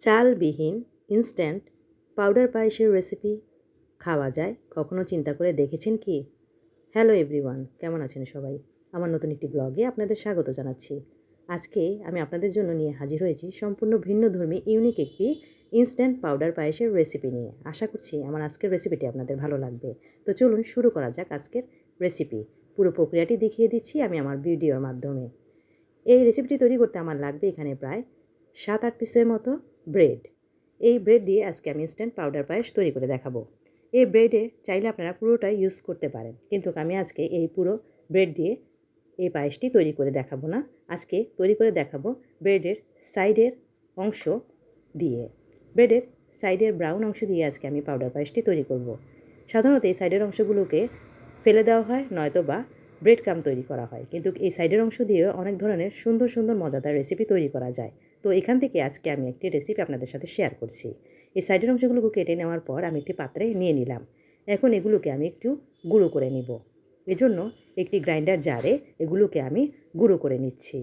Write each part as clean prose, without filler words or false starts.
চালবিহীন instant powder পায়েসের recipe খাওয়া যায় কখনো চিন্তা করে দেখেছেন কি? হ্যালো এভরিওয়ান, কেমন আছেন সবাই? আমার নতুন একটি ব্লগে আপনাদের স্বাগত জানাচ্ছি। আজকে আমি আপনাদের জন্য নিয়ে হাজির হয়েছি সম্পূর্ণ ভিন্নধর্মী ইউনিক একটি ইনস্ট্যান্ট পাউডার পায়েসের রেসিপি নিয়ে। আশা করছি আমার আজকের রেসিপিটি আপনাদের ভালো লাগবে। তো চলুন শুরু করা যাক আজকের রেসিপি। পুরো প্রক্রিয়াটি দেখিয়ে দিচ্ছি আমি আমার ভিডিওর মাধ্যমে। এই রেসিপিটি তৈরি করতে আমার লাগবে এখানে প্রায় 7-8 পিসের মতো ব্রেড। এই ব্রেড দিয়ে আজকে আমি ইনস্ট্যান্ট পাউডার পায়েস তৈরি করে দেখাবো। এই ব্রেডে চাইলে আপনারা পুরোটাই ইউজ করতে পারেন, কিন্তু আমি আজকে এই পুরো ব্রেড দিয়ে এই পায়েসটি তৈরি করে দেখাবো না। আজকে তৈরি করে দেখাবো ব্রেডের সাইডের অংশ দিয়ে। ব্রেডের সাইডের ব্রাউন অংশ দিয়ে আজকে আমি পাউডার পায়েসটি তৈরি করব। সাধারণত এই সাইডের অংশগুলোকে ফেলে দেওয়া হয়, নয়তো বা ব্রেড ক্রাম্ব তৈরি করা হয়, কিন্তু এই সাইডের অংশ দিয়ে অনেক ধরনের সুন্দর সুন্দর মজাদার রেসিপি তৈরি করা যায়। তো এখান থেকে আজকে আমি একটি রেসিপি আপনাদের সাথে শেয়ার করছি। এই সাইডের অংশগুলোকে কেটে নেওয়ার পর আমি একটি পাত্রে নিয়ে নিলাম। এখন এগুলোকে আমি একটু গুঁড়ো করে নিব। এজন্য একটি গ্রাইন্ডার জারে এগুলোকে আমি গুঁড়ো করে নিচ্ছি।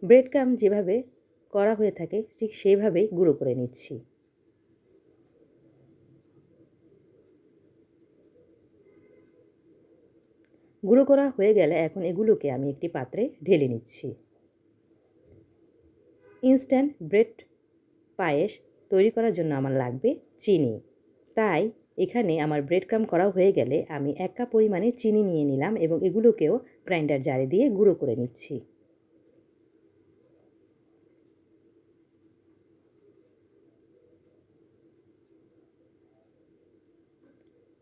ব্রেড ক্রাম্ব যেভাবে করা হয়ে থাকে ঠিক সেইভাবেই গুঁড়ো করে নিচ্ছি। গুঁড়ো করা হয়ে গেলে এখন এগুলোকে আমি একটি পাত্রে ঢেলে নিচ্ছি। ইনস্ট্যান্ট ব্রেড পায়েস তৈরি করার জন্য আমার লাগবে চিনি। তাই এখানে আমার ব্রেড ক্রাম্ব করা হয়ে গেলে আমি 1 কাপ পরিমাণে চিনি নিয়ে নিলাম এবং এগুলোকেও গ্রাইন্ডার জারে দিয়ে গুঁড়ো করে নিচ্ছি।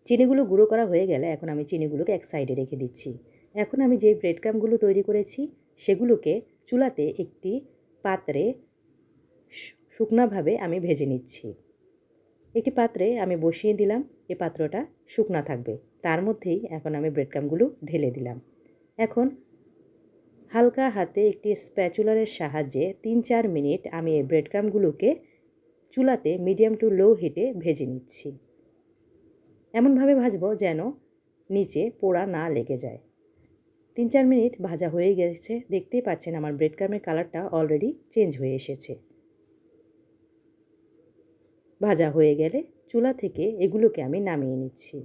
চিনিগুলো গুঁড়ো করা হয়ে গেলে এখন আমি চিনিগুলোকে এক সাইডে রেখে দিচ্ছি। এখন আমি যে ব্রেড ক্রাম্বগুলো তৈরি করেছি সেগুলোকে চুলাতে একটি পাত্রে শুকনাভাবে আমি ভেজে নিচ্ছি। একটি পাত্রে আমি বসিয়ে দিলাম, এই পাত্রটা শুকনা থাকবে। তার মধ্যেই এখন আমি ব্রেড ক্রাম্বগুলো ঢেলে দিলাম। এখন হালকা হাতে একটি স্প্যাচুলারের সাহায্যে 3-4 মিনিট আমি এই ব্রেড ক্রাম্বগুলোকে চুলাতে মিডিয়াম টু লো হিটে ভেজে নিচ্ছি। এমনভাবে ভাজবো যেন নিচে পোড়া না লেগে যায়। 3-4 মিনিট ভাজা হয়ে গেছে, দেখতেই পাচ্ছেন আমার ব্রেড ক্রাম্বের কালারটা অলরেডি চেঞ্জ হয়ে এসেছে। ভাজা হয়ে গেলে চুলা থেকে এগুলোকে আমি নামিয়ে নিচ্ছি।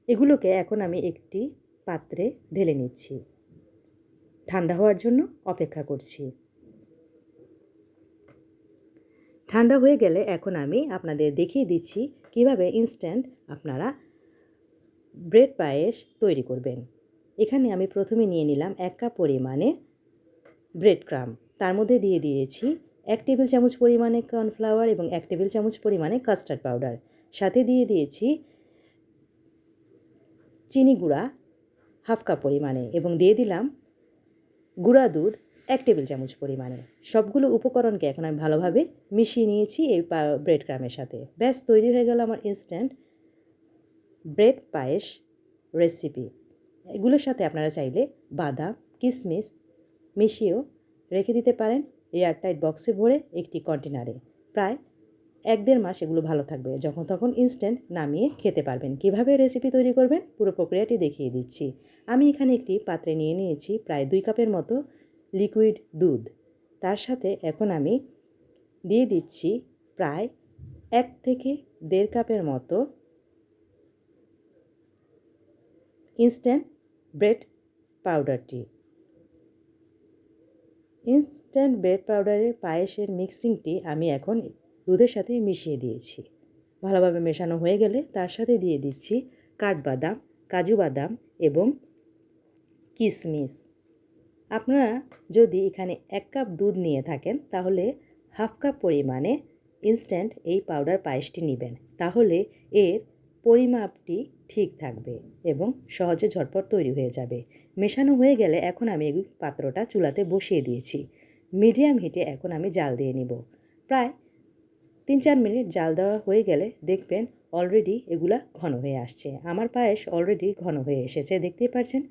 এগুলোকে এখন আমি একটি পাত্রে ঢেলে নিচ্ছি। ঠান্ডা হওয়ার জন্য অপেক্ষা করছি। ঠান্ডা হয়ে গেলে এখন আমি আপনাদের দেখিয়ে দিচ্ছি কিভাবে ইনস্ট্যান্ট আপনারা ব্রেড পায়েস তৈরি করবেন। এখানে আমি প্রথমে নিয়ে নিলাম 1 কাপ পরিমাণে ব্রেড ক্রাম্ব। তার মধ্যে দিয়ে দিয়েছি 1 টেবিল চামচ পরিমাণে কর্নফ্লাওয়ার এবং 1 টেবিল চামচ পরিমাণে কাস্টার্ড পাউডার। সাথে দিয়ে দিয়েছি চিনি গুঁড়া 1/2 কাপ পরিমাণে এবং দিয়ে দিলাম গুঁড়া দুধ 1 টেবিল চামচ পরিমাণে। সবগুলো উপকরণকে এখন আমি ভালোভাবে মিশিয়ে নিয়েছি এই ব্রেড ক্রাম্বের সাথে। ব্যাস তৈরি হয়ে গেল আমার ইনস্ট্যান্ট ব্রেড পায়েস রেসিপি। এগুলোর সাথে আপনারা চাইলে বাদাম, কিশমিশ মিশিয়েও রেখে দিতে পারেন এয়ারটাইট বক্সে ভরে একটি কন্টেনারে। প্রায় 1-1.5 মাস এগুলো ভালো থাকবে। যখন তখন ইনস্ট্যান্ট নামিয়ে খেতে পারবেন। কীভাবে রেসিপি তৈরি করবেন পুরো প্রক্রিয়াটি দেখিয়ে দিচ্ছি। আমি এখানে একটি পাত্রে নিয়ে নিয়েছি প্রায় 2 কাপের মতো লিকুইড দুধ। তার সাথে এখন আমি দিয়ে দিচ্ছি প্রায় 1 থেকে 1.5 কাপের মতো ইনস্ট্যান্ট ব্রেড পাউডারটি। ইনস্ট্যান্ট ব্রেড পাউডারের পায়েসের মিক্সিংটি আমি এখন দুধের সাথে মিশিয়ে দিয়েছি। ভালোভাবে মেশানো হয়ে গেলে তার সাথে দিয়ে দিচ্ছি কাঠবাদাম, কাজু বাদাম এবং কিশমিশ। আপনারা যদি এখানে 1 কাপ দুধ নিয়ে থাকেন তাহলে 1/2 কাপ পরিমাণে ইনস্ট্যান্ট এই পাউডার পায়েসটি নেবেন। তাহলে এর পরিমাপটি ঠিক থাকবে এবং সহজে ঝটপট তৈরি হয়ে যাবে। মেশানো হয়ে গেলে এখন আমি এই পাত্রটা চুলাতে বসিয়ে দিয়েছি। মিডিয়াম হিটে এখন আমি জাল দিয়ে নিব। প্রায় 3-4 মিনিট জাল দেওয়া হয়ে গেলে দেখবেন অলরেডি এগুলা ঘন হয়ে আসছে। আমার পায়েস অলরেডি ঘন হয়ে এসেছে, দেখতেই পাচ্ছেন।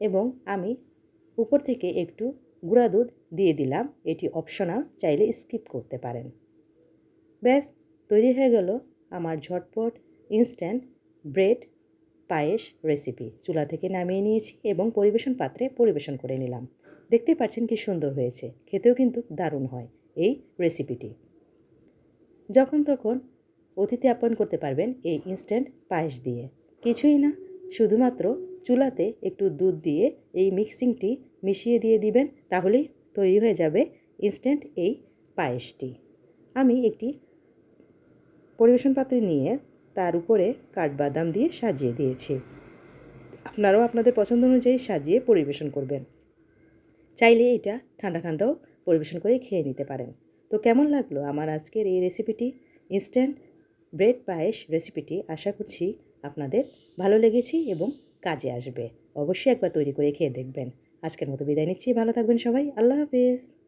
এবং আমি উপর থেকে একটু গুঁড়া দুধ দিয়ে দিলাম। এটি অপশনাল, চাইলে স্কিপ করতে পারেন। ব্যাস তৈরি হয়ে গেল আমার ঝটপট ইনস্ট্যান্ট ব্রেড পায়েস রেসিপি চুলা থেকে নামিয়ে নিয়েছি এবং পরিবেশন পাত্রে পরিবেশন করে নিলাম। দেখতেই পাচ্ছেন কি সুন্দর হয়েছে, খেতেও কিন্তু দারুণ হয় এই রেসিপিটি। যখন তখন অতিথি আপ্যায়ন করতে পারবেন এই ইনস্ট্যান্ট পায়েস দিয়ে। কিছুই না, শুধুমাত্র চুলাতে একটু দুধ দিয়ে এই মিক্সিংটি মিশিয়ে দিয়ে দিবেন, তাহলেই তৈরি হয়ে যাবে ইনস্ট্যান্ট এই পায়েসটি। আমি একটি পরিবেশন পাত্রে নিয়ে তার উপরে কাঠবাদাম দিয়ে সাজিয়ে দিয়েছি। আপনারাও আপনাদের পছন্দ অনুযায়ী সাজিয়ে পরিবেশন করবেন। চাইলে এটা ঠান্ডা ঠান্ডাও পরিবেশন করে খেয়ে নিতে পারেন। তো কেমন লাগলো আমার আজকের এই রেসিপিটি, ইনস্ট্যান্ট ব্রেড পায়েস রেসিপিটি? আশা করছি আপনাদের ভালো লেগেছে এবং কাজে আসবে। অবশ্যই একবার তৈরি করে খেয়ে দেখবেন। আজকের মতো বিদায় নিচ্ছি। ভালো থাকবেন সবাই। আল্লাহ হাফেজ।